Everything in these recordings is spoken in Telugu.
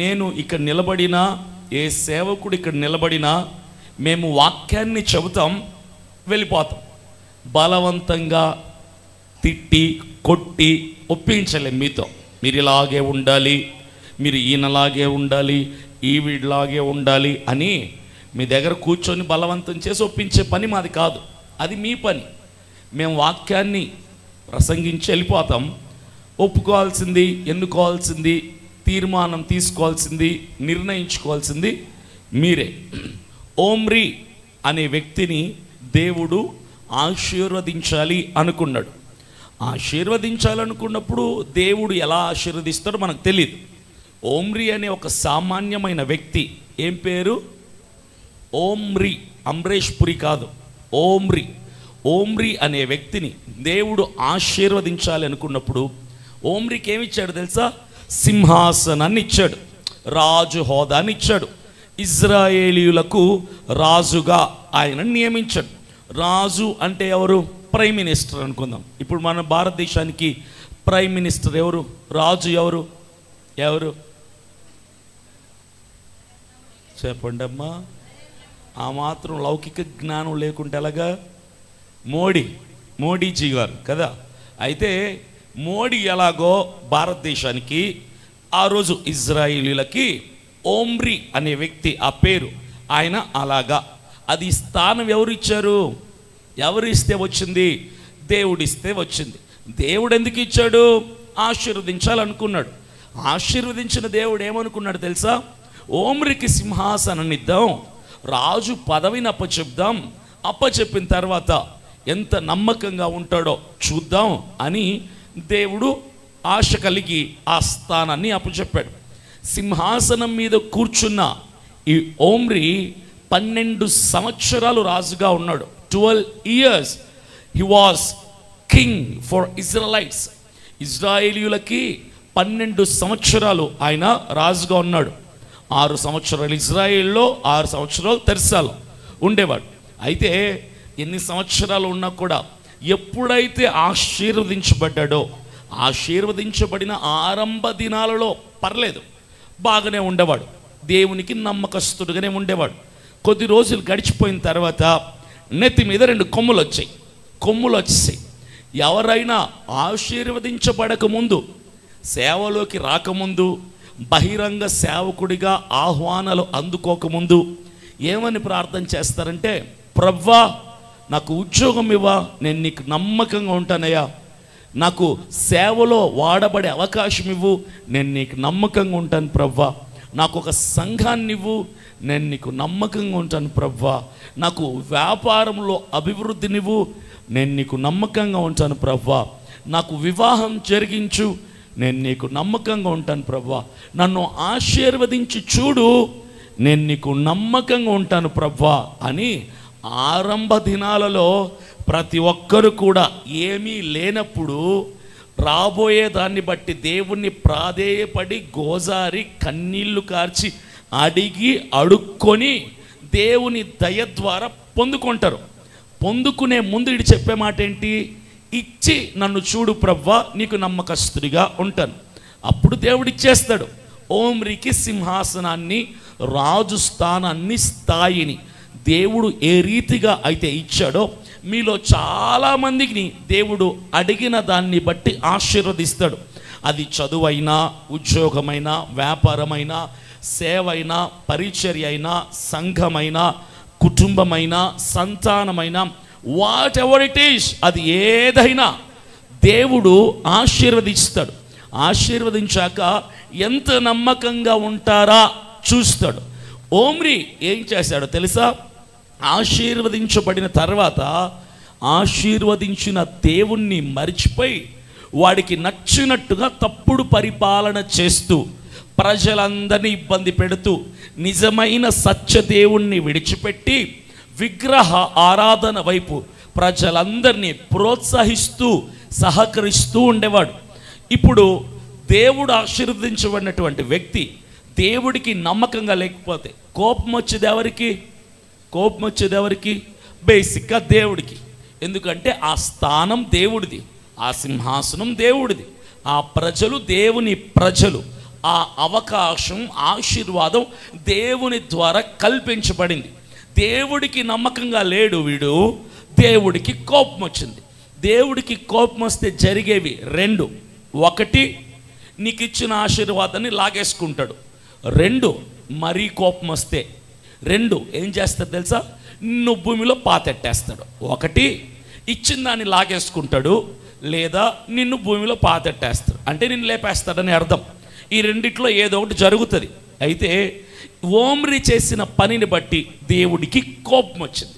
నేను ఇక్కడ నిలబడినా, ఏ సేవకుడు ఇక్కడ నిలబడినా మేము వాక్యాన్ని చెబుతాం, వెళ్ళిపోతాం. బలవంతంగా తిట్టి కొట్టి ఒప్పించలేం. మీతో మీరు ఇలాగే ఉండాలి, మీరు ఈయనలాగే ఉండాలి, ఈవిడిలాగే ఉండాలి అని మీ దగ్గర కూర్చొని బలవంతం చేసి ఒప్పించే పని మాది కాదు. అది మీ పని. మేము వాక్యాన్ని ప్రసంగించి వెళ్ళిపోతాం. ఒప్పుకోవాల్సింది, ఎన్నుకోవాల్సింది, తీర్మానం తీసుకోవాల్సింది, నిర్ణయించుకోవాల్సింది మీరే. ఓమ్రీ అనే వ్యక్తిని దేవుడు ఆశీర్వదించాలి అనుకున్నాడు. ఆశీర్వదించాలనుకున్నప్పుడు దేవుడు ఎలా ఆశీర్వదిస్తాడో మనకు తెలియదు. ఓమ్రీ అనే ఒక సామాన్యమైన వ్యక్తి, ఏం పేరు? ఓమ్రీ, అమ్రేష్ పురి కాదు, ఓమ్రీ. ఓమ్రీ అనే వ్యక్తిని దేవుడు ఆశీర్వదించాలి అనుకున్నప్పుడు ఓమ్రీకి ఏమిచ్చాడు తెలుసా? సింహాసనాన్ని ఇచ్చాడు, రాజు హోదాని ఇచ్చాడు. ఇజ్రాయేలీయులకు రాజుగా ఆయన నియమించాడు. రాజు అంటే ఎవరు? ప్రైమ్ మినిస్టర్ అనుకుందాం. ఇప్పుడు మన భారతదేశానికి ప్రైమ్ మినిస్టర్ ఎవరు? రాజు ఎవరు? ఎవరు చెప్పండి అమ్మా. ఆ మాత్రం లౌకిక జ్ఞానం లేకుంటే ఎలాగా? మోడీజీ గారు కదా. అయితే మోడీ ఎలాగో భారతదేశానికి, ఆ రోజు ఇజ్రాయేలీలకి ఓమ్రీ అనే వ్యక్తి, ఆ పేరు ఆయన అలాగా. అది స్థానం ఎవరు ఇచ్చారు? ఎవరు ఇస్తే వచ్చింది? దేవుడిస్తే వచ్చింది. దేవుడు ఎందుకు ఇచ్చాడు? ఆశీర్వదించాలనుకున్నాడు. ఆశీర్వదించిన దేవుడు ఏమనుకున్నాడు తెలుసా? ఓమ్రీకి సింహాసనాన్ని ఇద్దాం, రాజు పదవిని అప్పచెప్దాం, అప్పచెప్పిన తర్వాత ఎంత నమ్మకంగా ఉంటాడో చూద్దాం అని దేవుడు ఆశ కలిగి ఆ స్థానాన్ని అప్పచెప్పాడు. సింహాసనం మీద కూర్చున్న ఈ ఓమ్రీ 12 సంవత్సరాలు రాజుగా ఉన్నాడు. 12 years he was king for Israelites. ఇజ్రాయేలీయులకి 12 సంవత్సరాలు ఆయన రాజుగా ఉన్నాడు. 6 సంవత్సరాలు ఇజ్రాయేల్లో, 6 సంవత్సరాలు తెర్సాలో ఉండేవాడు. అయితే ఎన్ని సంవత్సరాలు ఉన్నా కూడా ఎప్పుడైతే ఆశీర్వదించబడ్డాడో, ఆశీర్వదించబడిన ఆరంభ దినాలలో పర్లేదు, బాగానే ఉండేవాడు, దేవునికి నమ్మకస్తుడుగానే ఉండేవాడు. కొద్ది రోజులు గడిచిపోయిన తర్వాత నెత్తి మీద 2 కొమ్ములు వచ్చాయి. ఎవరైనా ఆశీర్వదించబడక ముందు, సేవలోకి రాకముందు, బహిరంగ సేవకుడిగా ఆహ్వానాలు అందుకోకముందు ఏమని ప్రార్థన చేస్తారంటే, ప్రభువా నాకు ఉద్యోగం ఇవ్వా, నేను నీకు నమ్మకంగా ఉంటానయ్యా, నాకు సేవలో వాడబడే అవకాశం ఇవ్వు, నేను నీకు నమ్మకంగా ఉంటాను ప్రభువా, నాకు ఒక సంఘాన్ని ఇవ్వు, నేను నీకు నమ్మకంగా ఉంటాను ప్రభువా, నాకు వ్యాపారంలో అభివృద్ధినివ్వు, నేను నీకు నమ్మకంగా ఉంటాను ప్రభువా, నాకు వివాహం జరిగించు, నేను నీకు నమ్మకంగా ఉంటాను ప్రభువా, నన్ను ఆశీర్వదించి చూడు, నేను నీకు నమ్మకంగా ఉంటాను ప్రభువా అని ఆరంభ దినాలలో ప్రతి ఒక్కరు కూడా ఏమీ లేనప్పుడు రాబోయే దాన్ని బట్టి దేవుణ్ణి ప్రాధేయపడి గోజారి కన్నీళ్లు కార్చి అడిగి అడుక్కొని దేవుని దయ ద్వారా పొందుకుంటారు. పొందుకునే ముందు ఇటు చెప్పే మాట ఏంటి? ఇచ్చి నన్ను చూడు ప్రభువా, నీకు నమ్మకస్తుడిగా ఉంటాను. అప్పుడు దేవుడు ఇచ్చేస్తాడు. ఓమ్రీకి సింహాసనాన్ని, రాజు స్థానాన్ని, స్థాయిని దేవుడు ఏ రీతిగా అయితే ఇచ్చాడో మీలో చాలామందికి దేవుడు అడిగిన దాన్ని బట్టి ఆశీర్వదిస్తాడు. అది చదువైనా, ఉద్యోగమైనా, వ్యాపారమైనా, సేవైనా, పరిచర్య అయినా, సంఘమైనా, కుటుంబమైనా, సంతానమైనా, వాట్ ఎవర్ ఇట్ ఈస్, అది ఏదైనా దేవుడు ఆశీర్వదిస్తాడు. ఆశీర్వదించాక ఎంత నమ్మకంగా ఉంటారా చూస్తాడు. ఓమ్రీ ఏం చేశాడో తెలుసా? ఆశీర్వదించబడిన తర్వాత ఆశీర్వదించిన దేవుణ్ణి మరిచిపోయి వాడికి నచ్చినట్టుగా తప్పుడు పరిపాలన చేస్తూ, ప్రజలందరినీ ఇబ్బంది పెడుతూ, నిజమైన సత్యదేవుణ్ణి విడిచిపెట్టి విగ్రహ ఆరాధన వైపు ప్రజలందరినీ ప్రోత్సహిస్తూ సహకరిస్తూ ఉండేవాడు. ఇప్పుడు దేవుడు ఆశీర్వదించబడినటువంటి వ్యక్తి దేవుడికి నమ్మకంగా లేకపోతే కోపం వచ్చేది ఎవరికి? బేసిక్గా దేవుడికి. ఎందుకంటే ఆ స్థానం దేవుడిది, ఆ సింహాసనం దేవుడిది, ఆ ప్రజలు దేవుని ప్రజలు, ఆ అవకాశం, ఆశీర్వాదం దేవుని ద్వారా కల్పించబడింది. దేవుడికి నమ్మకంగా లేడు వీడు, దేవుడికి కోపం వచ్చింది. దేవుడికి కోపం వస్తే జరిగేవి రెండు: ఒకటి, నీకు ఇచ్చిన ఆశీర్వాదాన్ని లాగేసుకుంటాడు. రెండు, మరీ కోపం వస్తే ఏం చేస్తాడు తెలుసా? నిన్ను భూమిలో పాతెట్టేస్తాడు. ఒకటి, ఇచ్చిన దాన్ని లాగేసుకుంటాడు, లేదా నిన్ను భూమిలో పాతెట్టేస్తాడు. అంటే నిన్ను లేపేస్తాడని అర్థం. ఈ రెండిట్లో ఏదో ఒకటి జరుగుతుంది. అయితే ఓమ్రి చేసిన పనిని బట్టి దేవుడికి కోపం వచ్చింది.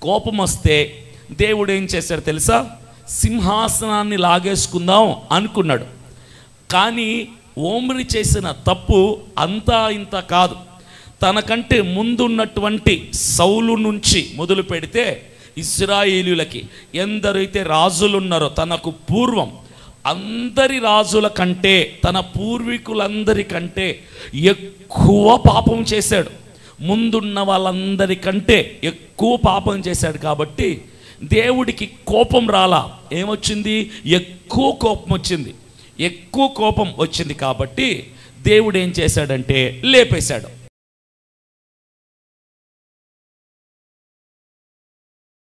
కోపం వస్తే దేవుడు ఏం చేశాడు తెలుసా? సింహాసనాన్ని లాగేసుకుందాం అనుకున్నాడు. కానీ ఓమ్రి చేసిన తప్పు అంతా ఇంత కాదు. తనకంటే ముందున్నటువంటి సౌలు నుంచి మొదలు పెడితే ఇశ్రాయేలీయులకి ఎందరైతే రాజులు ఉన్నారో తనకు పూర్వం అందరి రాజుల కంటే, తన పూర్వీకులందరికంటే ఎక్కువ పాపం చేశాడు. ముందున్న వాళ్ళందరికంటే ఎక్కువ పాపం చేశాడు. కాబట్టి దేవుడికి కోపం రాలా, ఏమొచ్చింది? ఎక్కువ కోపం వచ్చింది. ఎక్కువ కోపం వచ్చింది కాబట్టి దేవుడు ఏం చేశాడంటే లేపేశాడు.